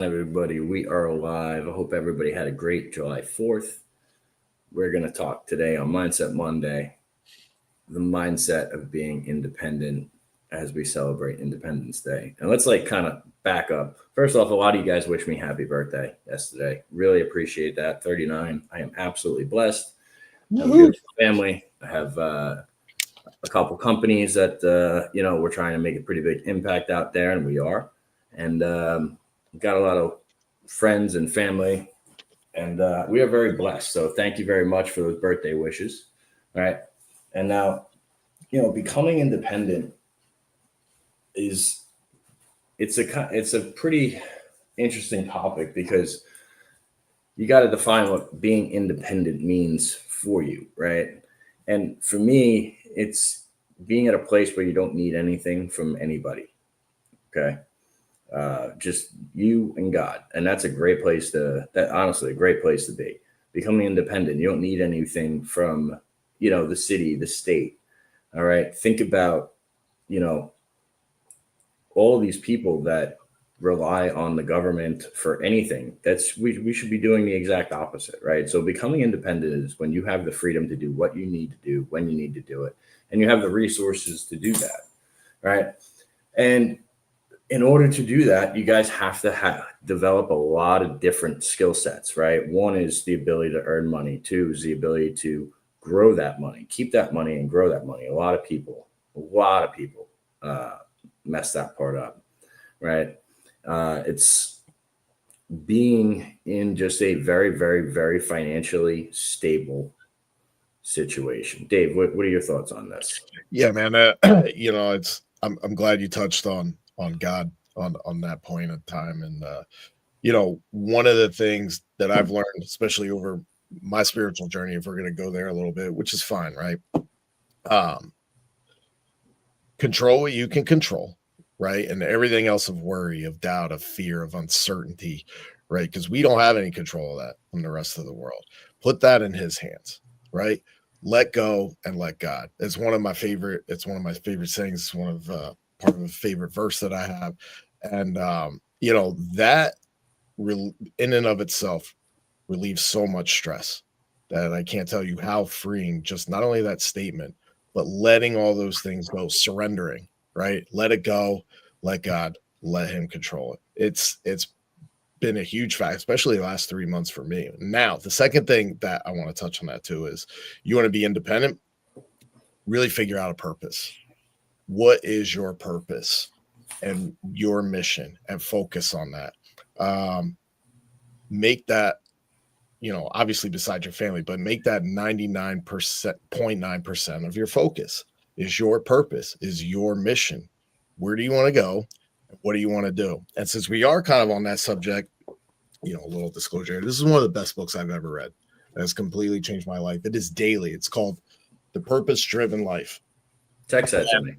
Everybody, we are live. I hope everybody had a great July 4th. We're going to talk today on Mindset Monday, the mindset of being independent as we celebrate Independence Day. And let's kind of back up. First off, a lot of you guys wish me happy birthday yesterday. Really appreciate that. 39. I am absolutely blessed. I have a beautiful family. I have a couple companies that, we're trying to make a pretty big impact out there, and we are. And got a lot of friends and family, and we are very blessed. So thank you very much for those birthday wishes. All right. And now, becoming independent is it's a pretty interesting topic because you got to define what being independent means for you, right? And for me, it's being at a place where you don't need anything from anybody. Okay. Just you and God. And that's a great place honestly, a great place to be. Becoming independent. You don't need anything from, the city, the state. All right. Think about, all of these people that rely on the government for anything. We should be doing the exact opposite, right? So becoming independent is when you have the freedom to do what you need to do, when you need to do it, and you have the resources to do that, right? And in order to do that, you guys have to develop a lot of different skill sets, right? One is the ability to earn money. Two is the ability to grow that money, keep that money, and grow that money. A lot of people mess that part up, right? It's being in just a very, very, very financially stable situation. Dave, what are your thoughts on this? Yeah, man. I'm glad you touched on God on that point of time, and one of the things that I've learned, especially over my spiritual journey, if we're going to go there a little bit, which is fine, right? Control what you can control, right? And everything else of worry, of doubt, of fear, of uncertainty, right? Because we don't have any control of that from the rest of the world. Put that in His hands, right? Let go and let God. It's one of my favorite sayings. It's one of part of a favorite verse that I have. And that in and of itself relieves so much stress that I can't tell you how freeing just not only that statement, but letting all those things go, surrendering, right? Let it go, let God, let Him control it. It's been a huge fact, especially the last 3 months for me. Now, the second thing that I want to touch on that too is you want to be independent, really figure out a purpose. What is your purpose and your mission, and focus on that. Make that, obviously beside your family, but make that 99.9% of your focus is your purpose, is your mission. Where do you want to go? What do you want to do? And since we are kind of on that subject, a little disclosure. This is one of the best books I've ever read. That has completely changed my life. It is daily. It's called The Purpose Driven Life. Text that to me.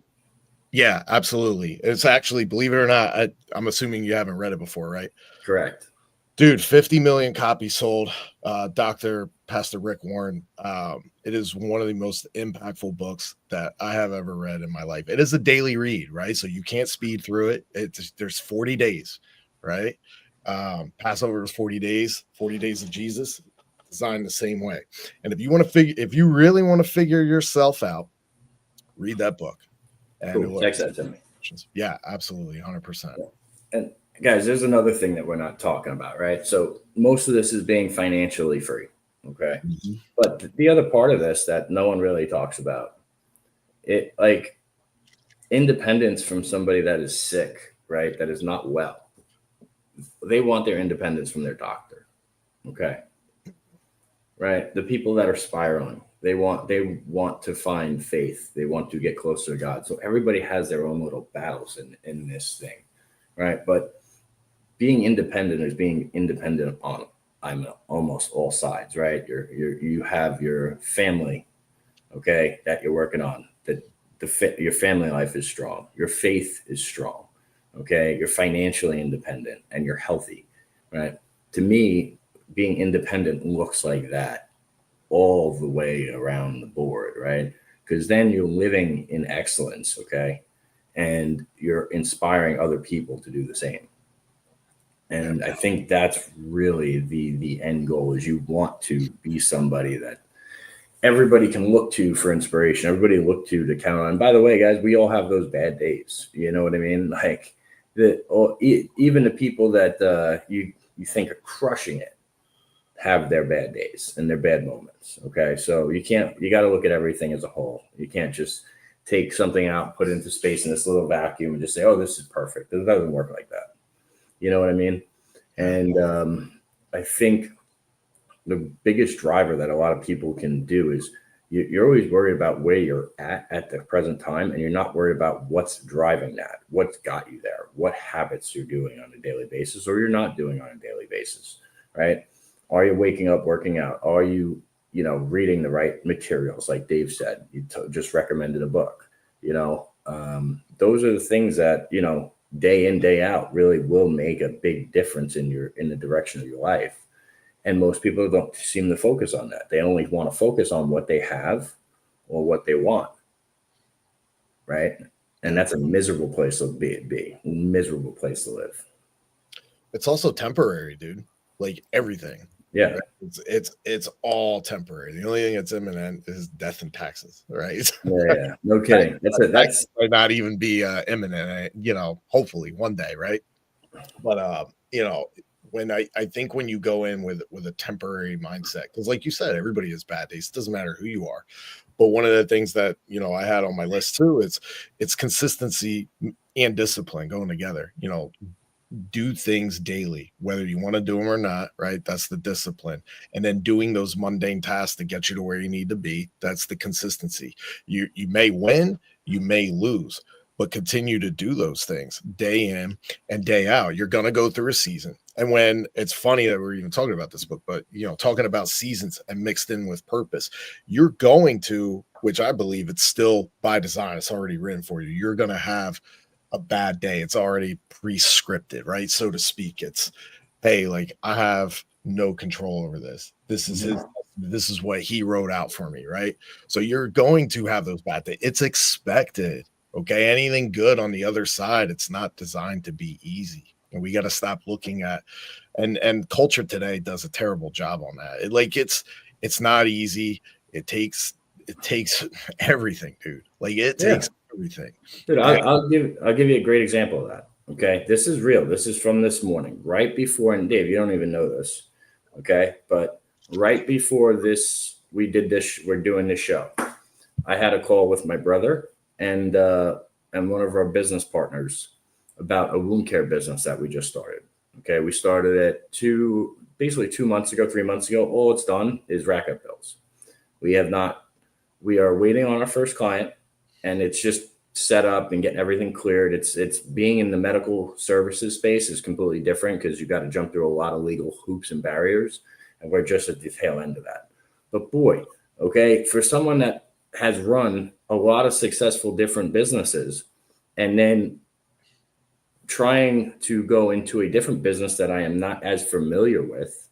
Yeah, absolutely. It's actually, believe it or not, I'm assuming you haven't read it before, right? Correct. Dude, 50 million copies sold. Pastor Rick Warren. It is one of the most impactful books that I have ever read in my life. It is a daily read, right? So you can't speed through it. There's 40 days, right? Passover is 40 days of Jesus, designed the same way. And if you really want to figure yourself out, read that book. And cool. Text that to me. Yeah, absolutely. 100%. And guys, there's another thing that we're not talking about, right? So most of this is being financially free. Okay. Mm-hmm. But the other part of this that no one really talks about, it like independence from somebody that is sick, right? That is not well. They want their independence from their doctor. Okay. Right. The people that are spiraling, they want to find faith. They want to get closer to God. So everybody has their own little battles in this thing. Right. But being independent is being independent on almost all sides, right? You have your family, okay, that you're working on. Your family life is strong. Your faith is strong. Okay, you're financially independent and you're healthy, right? To me, being independent looks like that all the way around the board, right? Because then you're living in excellence, okay, and you're inspiring other people to do the same. And I think that's really the end goal, is you want to be somebody that everybody can look to for inspiration. Everybody look to count on. By the way, guys, we all have those bad days. You know what I mean? Like even the people that you think are crushing it have their bad days and their bad moments. Okay. So you got to look at everything as a whole. You can't just take something out, put it into space in this little vacuum and just say, oh, this is perfect. It doesn't work like that. You know what I mean? And I think the biggest driver that a lot of people can do is you're always worried about where you're at the present time, and you're not worried about what's driving that, what's got you there, what habits you're doing on a daily basis or you're not doing on a daily basis, right? Are you waking up, working out? Are you, reading the right materials? Like Dave said, you just recommended a book, those are the things that, day in, day out really will make a big difference in the direction of your life. And most people don't seem to focus on that. They only want to focus on what they have or what they want, right? And that's a miserable place to be, miserable place to live. It's also temporary, dude. Like everything. Yeah. Right? It's all temporary. The only thing that's imminent is death and taxes, right? Yeah. No kidding. That's might not even be imminent, hopefully one day, right? But when I think when you go in with a temporary mindset, because like you said, everybody has bad days. It doesn't matter who you are. But one of the things that I had on my list too is it's consistency and discipline going together. Do things daily, whether you want to do them or not, right? That's the discipline. And then doing those mundane tasks to get you to where you need to be. That's the consistency. You may win, you may lose, but continue to do those things day in and day out. You're going to go through a season. And when it's funny that we're even talking about this book, but talking about seasons and mixed in with purpose, you're going to, which I believe it's still by design, it's already written for you. You're going to have a bad day. It's already pre-scripted, right? So to speak. It's, hey, like I have no control over this. This is what he wrote out for me, right? So you're going to have those bad days. It's expected. Okay. Anything good on the other side, it's not designed to be easy. And we got to stop looking at and culture today does a terrible job on that. It's not easy. It takes everything, dude. Like it takes everything. Dude, I'll give you a great example of that. Okay. This is real. This is from this morning, right before, and Dave, you don't even know this. Okay. But right before this, we're doing this show. I had a call with my brother and one of our business partners about a wound care business that we just started. Okay. We started it 3 months ago. All it's done is rack up bills. We are waiting on our first client, and it's just set up and getting everything cleared. It's being in the medical services space is completely different because you got to jump through a lot of legal hoops and barriers. And we're just at the tail end of that. But boy, okay, for someone that has run a lot of successful different businesses and then trying to go into a different business that I am not as familiar with,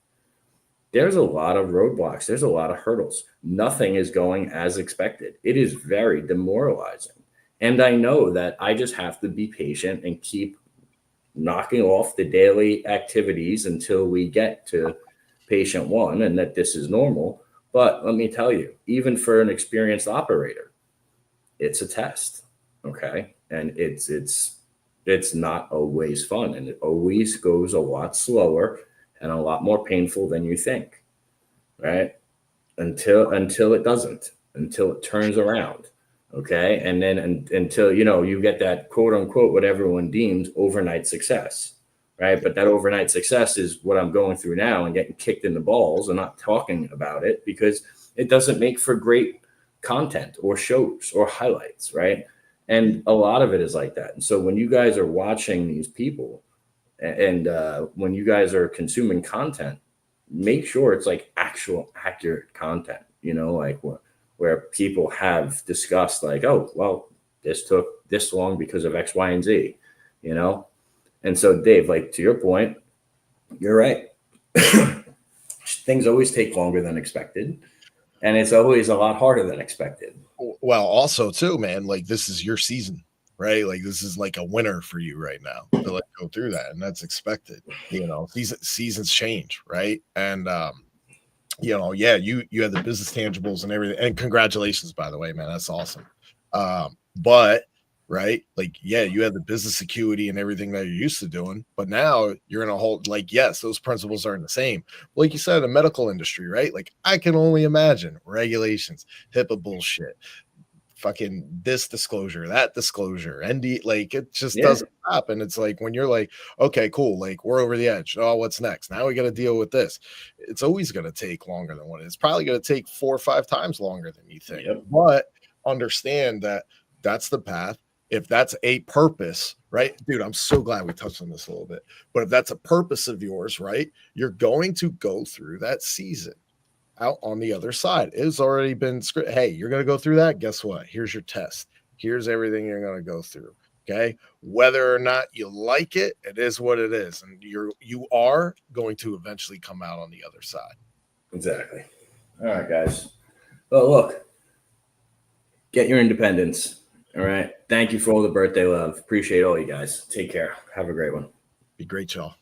there's a lot of roadblocks. There's a lot of hurdles. Nothing is going as expected. It is very demoralizing. And I know that I just have to be patient and keep knocking off the daily activities until we get to patient one and that this is normal. But let me tell you, even for an experienced operator, it's a test. Okay. And it's not always fun, and it always goes a lot slower and a lot more painful than you think, right? Until it doesn't, until it turns around, okay? And then until, you get that quote unquote, what everyone deems overnight success, right? But that overnight success is what I'm going through now and getting kicked in the balls and not talking about it because it doesn't make for great content or shows or highlights, right? And a lot of it is like that. And so when you guys are watching these people, and when you guys are consuming content, make sure it's like actual accurate content, like where people have discussed like, oh, well, this took this long because of X, Y, and Z, And so Dave, like to your point, you're right. Things always take longer than expected. And it's always a lot harder than expected. Well, also too, man, like this is your season. right? Like this is like a winner for you right now to like go through that, and that's expected. You know, seasons change, right? And you know, yeah, you had the business tangibles and everything, and congratulations, by the way, man, that's awesome. But right, like, yeah, you had the business acuity and everything that you're used to doing, but now you're in a whole, like, yes, those principles aren't the same. Like you said, the medical industry, right? Like, I can only imagine regulations, HIPAA bullshit, fucking this disclosure, that disclosure, ND, like it just Yeah, doesn't stop. And it's like when you're like, okay, cool, like we're over the edge. Oh, what's next? Now we got to deal with this. It's always going to take longer than what it is. It's probably going to take 4 or 5 times longer than you think. yep, But understand that that's the path. If that's a purpose, right, dude, I'm so glad we touched on this a little bit. But if that's a purpose of yours, right, you're going to go through that season out on the other side. It's already been scripted. Hey, you're going to go through that. Guess what? Here's your test. Here's everything you're going to go through. Okay. Whether or not you like it, it is what it is. And you are going to eventually come out on the other side. exactly. All right, guys. Well, look, get your independence. All right. Thank you for all the birthday love. Appreciate all you guys. Take care. Have a great one. Be great, y'all.